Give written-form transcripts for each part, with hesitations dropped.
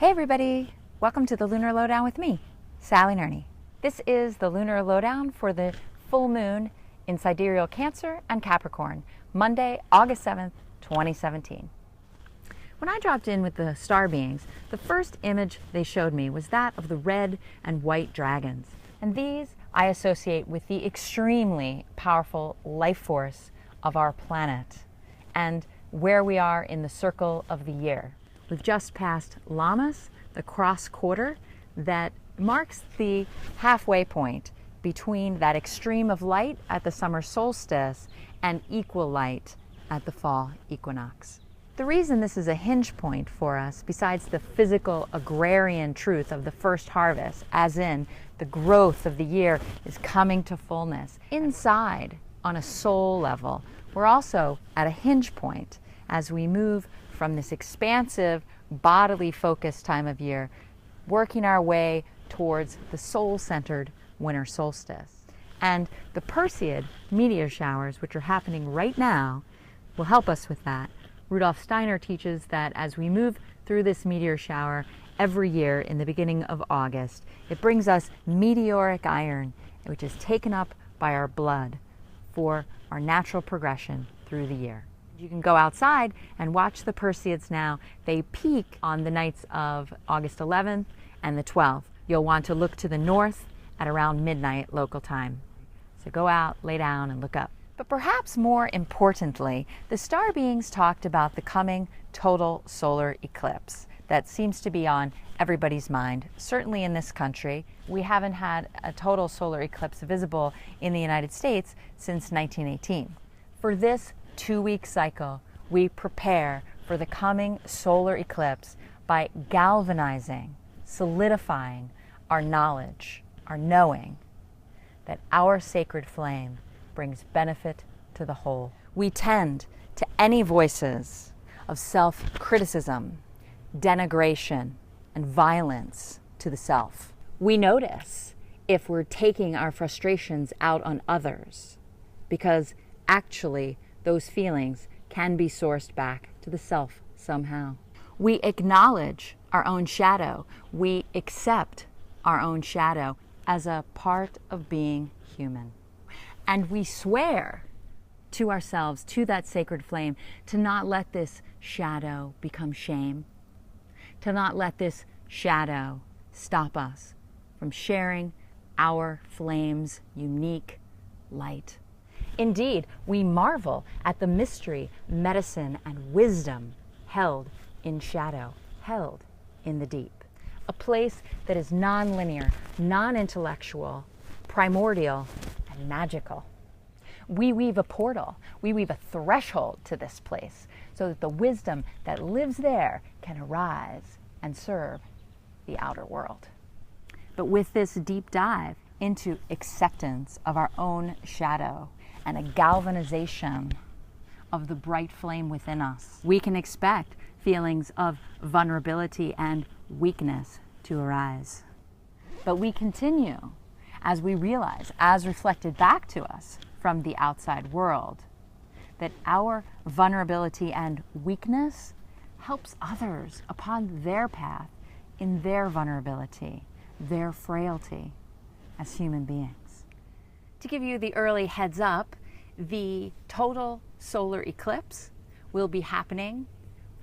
Hey everybody! Welcome to the Lunar Lowdown with me, Sally Nurney. This is the Lunar Lowdown for the full moon in Sidereal Cancer and Capricorn, Monday, August 7th, 2017. When I dropped in with the star beings, the first image they showed me was that of the red and white dragons. And these I associate with the extremely powerful life force of our planet and where we are in the circle of the year. We've just passed Lammas, the cross quarter that marks the halfway point between that extreme of light at the summer solstice and equal light at the fall equinox. The reason this is a hinge point for us, besides the physical agrarian truth of the first harvest, as in the growth of the year is coming to fullness, inside on a soul level, we're also at a hinge point as we move from this expansive, bodily focused time of year, working our way towards the soul-centered winter solstice. And the Perseid meteor showers, which are happening right now, will help us with that. Rudolf Steiner teaches that as we move through this meteor shower every year in the beginning of August, it brings us meteoric iron, which is taken up by our blood for our natural progression through the year. You can go outside and watch the Perseids now. They peak on the nights of August 11th and the 12th. You'll want to look to the north at around midnight local time. So go out, lay down, and look up. But perhaps more importantly, the star beings talked about the coming total solar eclipse that seems to be on everybody's mind. Certainly in this country, we haven't had a total solar eclipse visible in the United States since 1918. For this 2-week cycle, we prepare for the coming solar eclipse by galvanizing, solidifying our knowledge, our knowing that our sacred flame brings benefit to the whole. We tend to any voices of self-criticism, denigration, and violence to the self. We notice if we're taking our frustrations out on others, because actually those feelings can be sourced back to the self somehow. We acknowledge our own shadow. We accept our own shadow as a part of being human. And we swear to ourselves, to that sacred flame, to not let this shadow become shame, to not let this shadow stop us from sharing our flame's unique light. Indeed, we marvel at the mystery, medicine, and wisdom held in shadow, held in the deep. A place that is non-linear, non-intellectual, primordial, and magical. We weave a portal, we weave a threshold to this place so that the wisdom that lives there can arise and serve the outer world. But with this deep dive into acceptance of our own shadow and a galvanization of the bright flame within us, we can expect feelings of vulnerability and weakness to arise. But we continue as we realize, as reflected back to us from the outside world, that our vulnerability and weakness helps others upon their path in their vulnerability, their frailty as human beings. To give you the early heads up, the total solar eclipse will be happening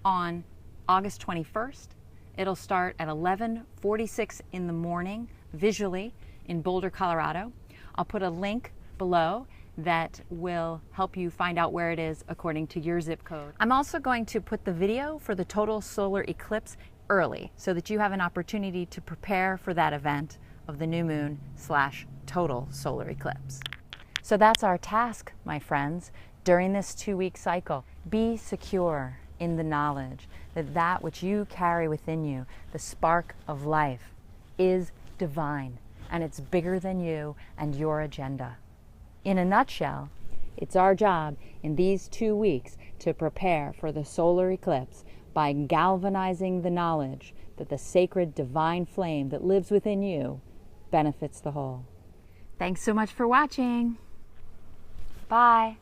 on August 21st. It'll start at 11:46 in the morning visually in Boulder, Colorado. I'll put a link below that will help you find out where it is according to your zip code. I'm also going to put the video for the total solar eclipse early so that you have an opportunity to prepare for that event of the new moon / total solar eclipse. So that's our task, my friends, during this 2-week cycle. Be secure in the knowledge that that which you carry within you, the spark of life, is divine, and it's bigger than you and your agenda. In a nutshell, it's our job in these 2 weeks to prepare for the solar eclipse by galvanizing the knowledge that the sacred divine flame that lives within you benefits the whole. Thanks so much for watching. Bye.